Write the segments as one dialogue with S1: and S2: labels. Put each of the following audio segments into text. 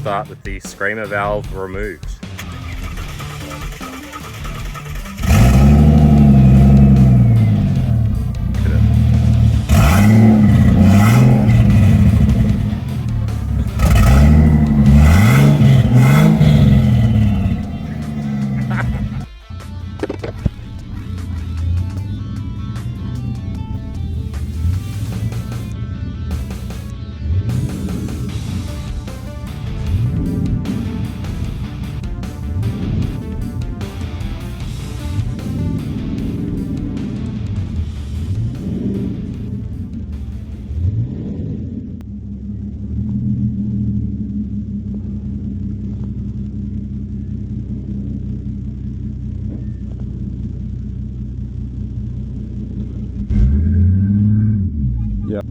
S1: start with the screamer valve removed.
S2: Yeah.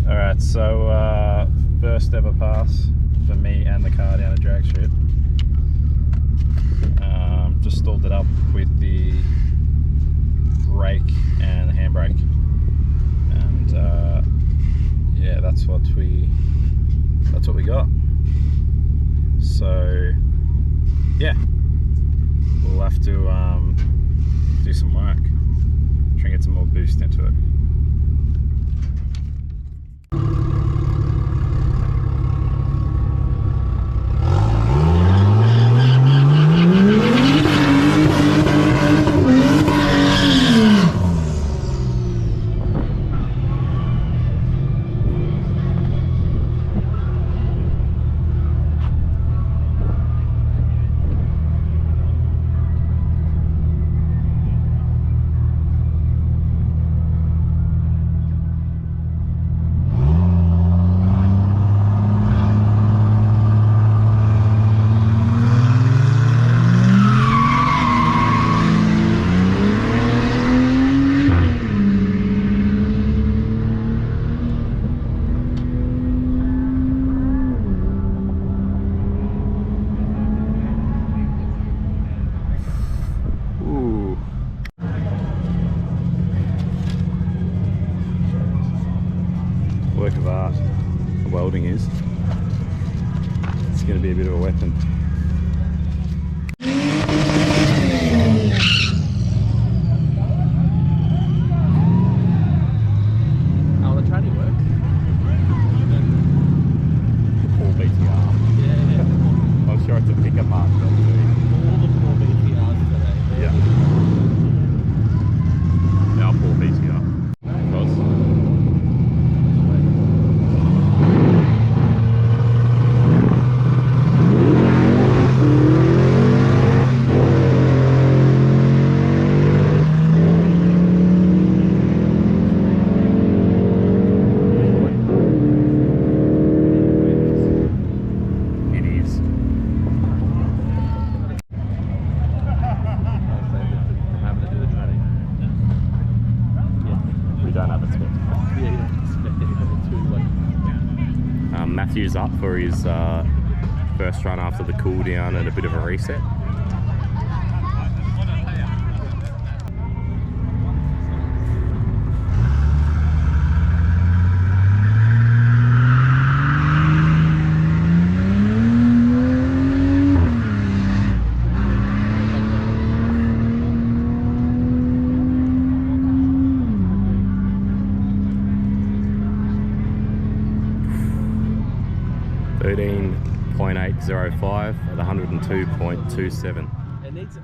S3: Alright, so first ever pass for me and the car down a drag strip. Just stalled it up with the brake and the handbrake, and yeah, that's what we got. So yeah, we'll have to do some work, try and get some more boost into it. Work of art, the welding is. It's going to be a bit of a weapon.
S4: How the tranny work?
S3: Poor BTR.
S4: Yeah.
S3: I'm sure it's a pickup art job too.
S4: All the poor BTRs today.
S3: Yeah. Now poor BTR. Because
S1: Matthew's up for his first run after the cool down and a bit of a reset. .805 at 102.27.
S4: It needs.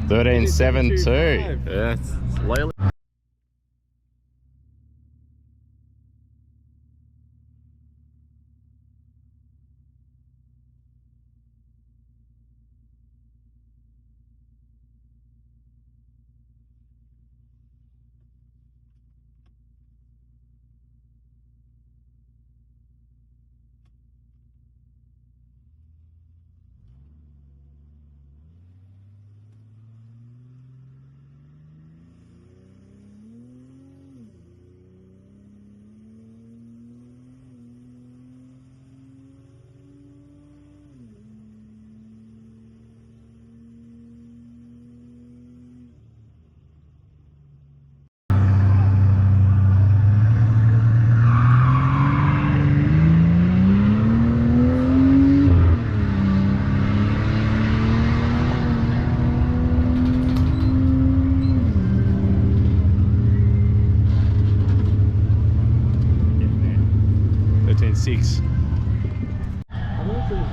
S1: .1372. Yeah, it's Layla.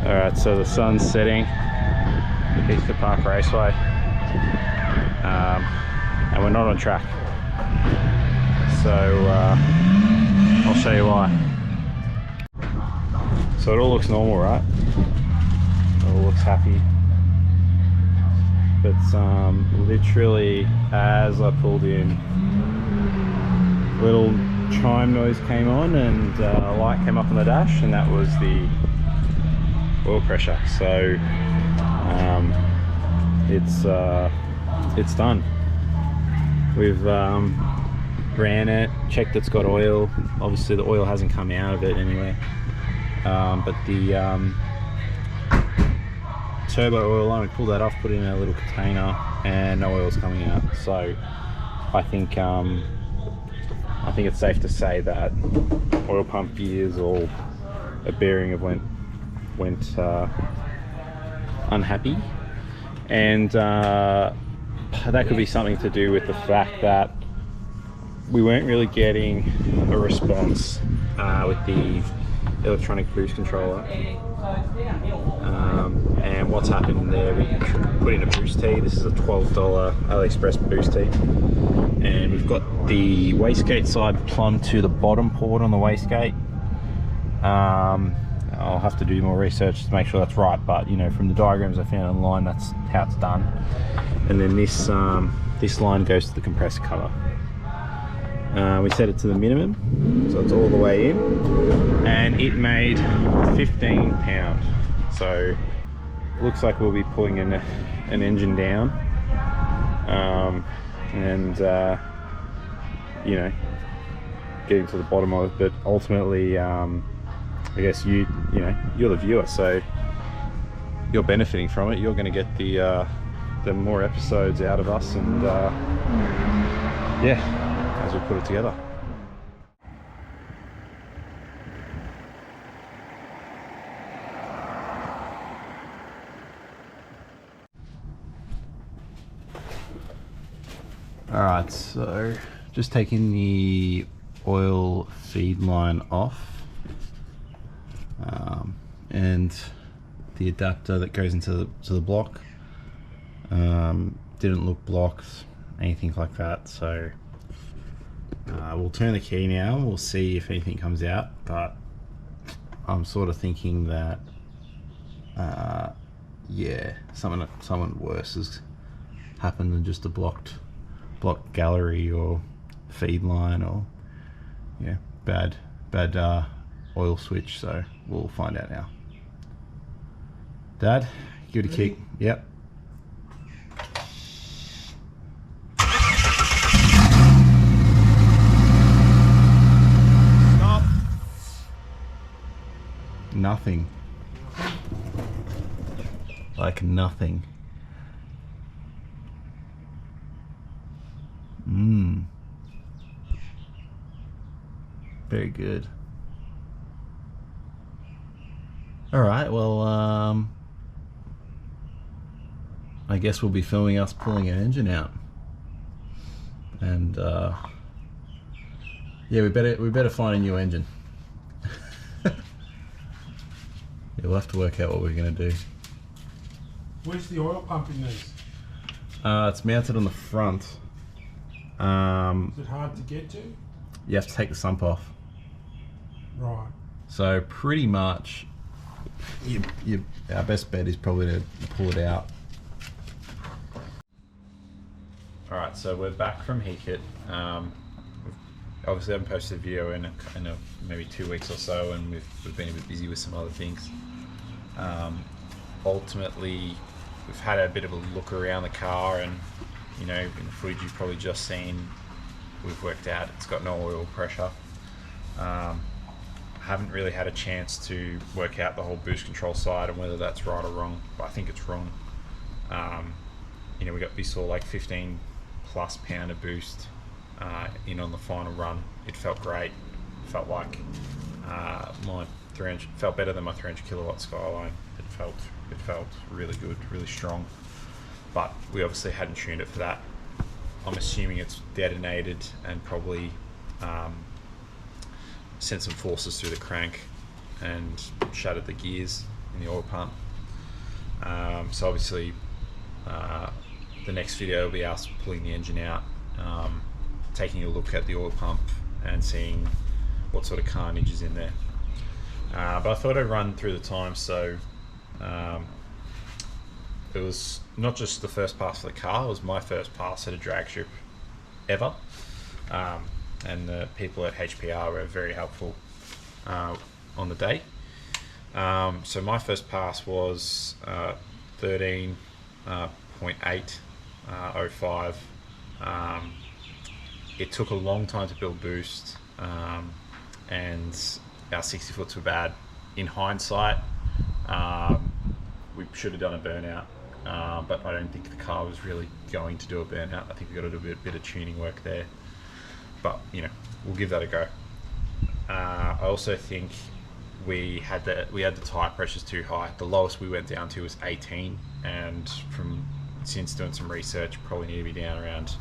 S1: Alright, so the sun's setting, Heathcote Park Raceway, and we're not on track, so I'll show you why. So it all looks normal, right? It all looks happy, but literally as I pulled in, little chime noise came on and a light came up on the dash, and that was the oil pressure. So it's done. We've ran it, checked it's got oil. Obviously the oil hasn't come out of it anyway, but the turbo oil line, we pulled that off, put it in a little container, and no oil's coming out. So I think it's safe to say that oil pump gears or a bearing have went unhappy, and that could be something to do with the fact that we weren't really getting a response with the electronic boost controller, and what's happened there, we put in a boost tee. This is a $12 AliExpress boost tee, and we've got the wastegate side plumbed to the bottom port on the wastegate. I'll have to do more research to make sure that's right, but you know, from the diagrams I found online, that's how it's done. And then this line goes to the compressor cover. We set it to the minimum, so it's all the way in, and it made 15 pounds. So looks like we'll be pulling an engine down, and you know, getting to the bottom of it. But ultimately, I guess you know, you're the viewer, so you're benefiting from it. You're going to get the more episodes out of us, and yeah, as we put it together. Alright, so just taking the oil feed line off, and the adapter that goes into the block didn't look blocked, anything like that, so we'll turn the key now. We'll see if anything comes out, but I'm sort of thinking that yeah, something worse has happened than just a blocked gallery or feed line, or yeah, bad oil switch. So we'll find out now. Dad, give it a kick. Yep.
S3: Stop.
S1: Nothing. Like nothing. Very good. All right, well, I guess we'll be filming us pulling an engine out, and yeah, we better find a new engine. Yeah, we'll have to work out what we're gonna do.
S2: Where's the oil pump in these?
S1: It's mounted on the front.
S2: Is it hard to get to?
S1: You have to take the sump off.
S2: Right.
S1: So pretty much, our best bet is probably to pull it out. All right, so we're back from Heathcote. Obviously, I haven't posted a video in maybe 2 weeks or so, and we've been a bit busy with some other things. Ultimately, we've had a bit of a look around the car, and you know, in the footage you've probably just seen, we've worked out it's got no oil pressure. Haven't really had a chance to work out the whole boost control side and whether that's right or wrong, but I think it's wrong. You know, we saw like 15+ pound of boost in on the final run. It felt great. Felt like my 300 felt better than my 300 kilowatt Skyline. It felt really good, really strong. But we obviously hadn't tuned it for that. I'm assuming it's detonated and probably sent some forces through the crank and shattered the gears in the oil pump. So obviously the next video will be us pulling the engine out, taking a look at the oil pump and seeing what sort of carnage is in there. But I thought I'd run through the time. So it was not just the first pass for the car, it was my first pass at a drag strip ever. And the people at HPR were very helpful on the day. So my first pass was 13.805. It took a long time to build boost, and our 60 foots were bad. In hindsight, we should have done a burnout, but I don't think the car was really going to do a burnout. I think we got to do a bit of tuning work there. But you know, we'll give that a go. I also think we had the tire pressures too high. The lowest we went down to was 18, and since doing some research, probably need to be down around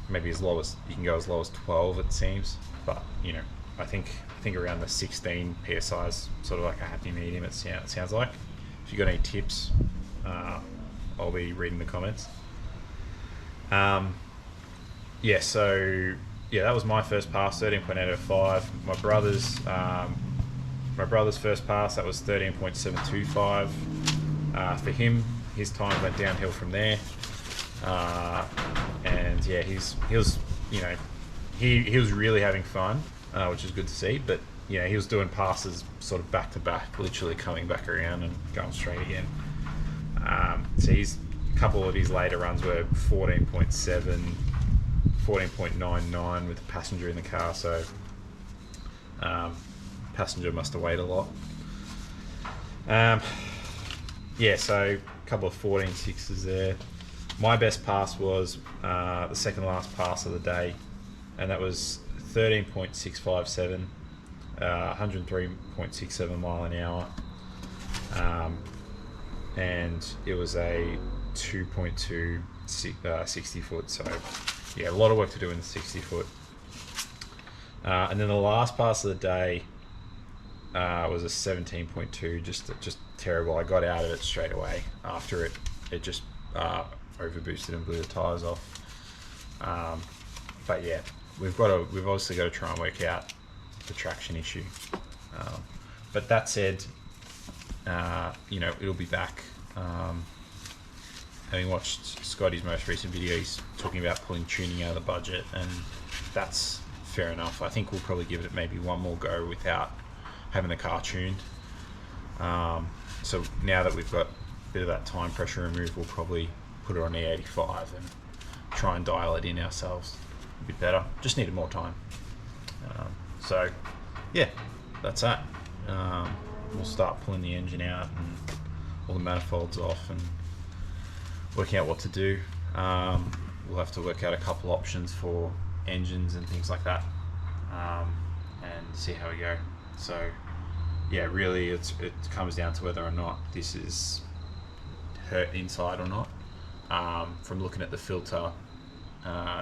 S1: maybe as low as you can go, as low as 12 it seems. But you know, I think around the 16 psi is sort of like a happy medium. It sounds like. If you got any tips, I'll be reading the comments. Yeah, so yeah, that was my first pass, 13.805. My brother's first pass, that was 13.725. For him, his time went downhill from there. And yeah, he was, you know, he was really having fun, which is good to see. But you know, he was doing passes sort of back to back, literally coming back around and going straight again. So a couple of his later runs were 14.7.
S3: 14.99 with the passenger in the car, so passenger must have weighed a lot. Yeah, so a couple of 14.6s there. My best pass was the second last pass of the day, and that was 13.657, 103.67 mile an hour, and it was a 2.2 60 foot. So yeah, a lot of work to do in the 60 foot. And then the last pass of the day was a 17.2, just terrible. I got out of it straight away after it just overboosted and blew the tires off. But yeah, we've obviously got to try and work out the traction issue. But that said, you know, it'll be back. Having watched Scotty's most recent video, he's talking about pulling tuning out of the budget, and that's fair enough. I think we'll probably give it maybe one more go without having the car tuned. So now that we've got a bit of that time pressure removed, we'll probably put it on E85 and try and dial it in ourselves a bit better. Just needed more time. So yeah, that's that. We'll start pulling the engine out and all the manifolds off and working out what to do. We'll have to work out a couple options for engines and things like that, and see how we go. So yeah, really it comes down to whether or not this is hurt inside or not. From looking at the filter,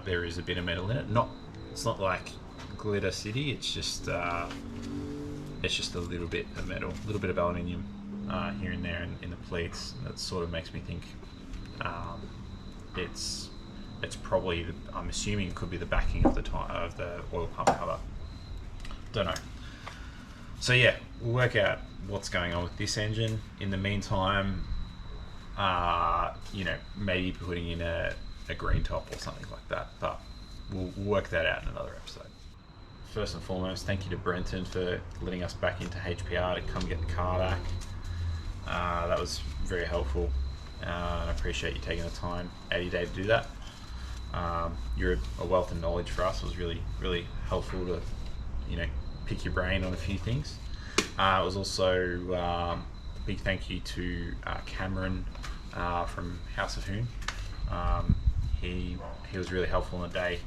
S3: there is a bit of metal in it. It's not like glitter city, it's just a little bit of metal, a little bit of aluminium here and there in the plates. That sort of makes me think it's probably, I'm assuming it could be the backing of the oil pump cover. Don't know. So yeah, we'll work out what's going on with this engine. In the meantime, you know, maybe putting in a green top or something like that, but we'll work that out in another episode. First and foremost, thank you to Brenton for letting us back into HPR to come get the car back. That was very helpful, and I appreciate you taking the time out of your day to do that. You're a wealth of knowledge for us. It was really, really helpful to, you know, pick your brain on a few things. It was also a big thank you to Cameron from House of Hoon. He was really helpful on the day,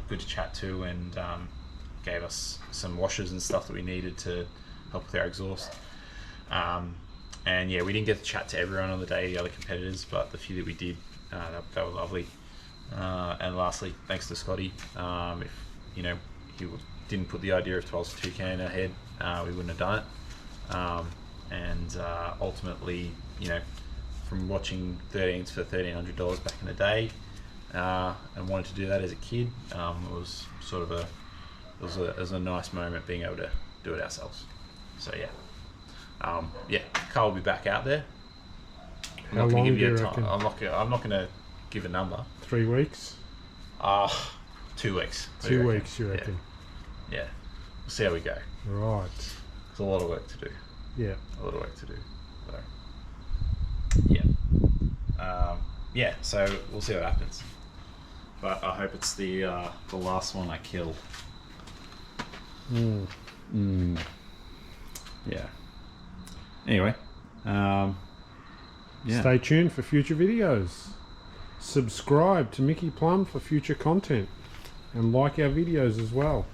S3: good to chat to, and gave us some washers and stuff that we needed to help with our exhaust. And yeah, we didn't get to chat to everyone on the day, the other competitors, but the few that we did, they were lovely. And lastly, thanks to Scotty. If you know, he didn't put the idea of 12s to 2K in our head, we wouldn't have done it. And ultimately, you know, from watching 13s for $1,300 back in the day, and wanted to do that as a kid, it was sort of it was a nice moment being able to do it ourselves. So yeah. Yeah, car will be back out there. I'm not going to give you a time. I'm not going to give a number.
S2: 3 weeks?
S3: 2 weeks.
S2: 2 weeks, you reckon?
S3: Yeah. We'll see how we go.
S2: Right.
S3: There's a lot of work to do.
S2: Yeah.
S3: A lot of work to do. So, yeah. Yeah, so we'll see what happens. But I hope it's the last one I kill. Yeah. Anyway, yeah.
S2: Stay tuned for future videos. Subscribe to Mickey Plum for future content, and like our videos as well.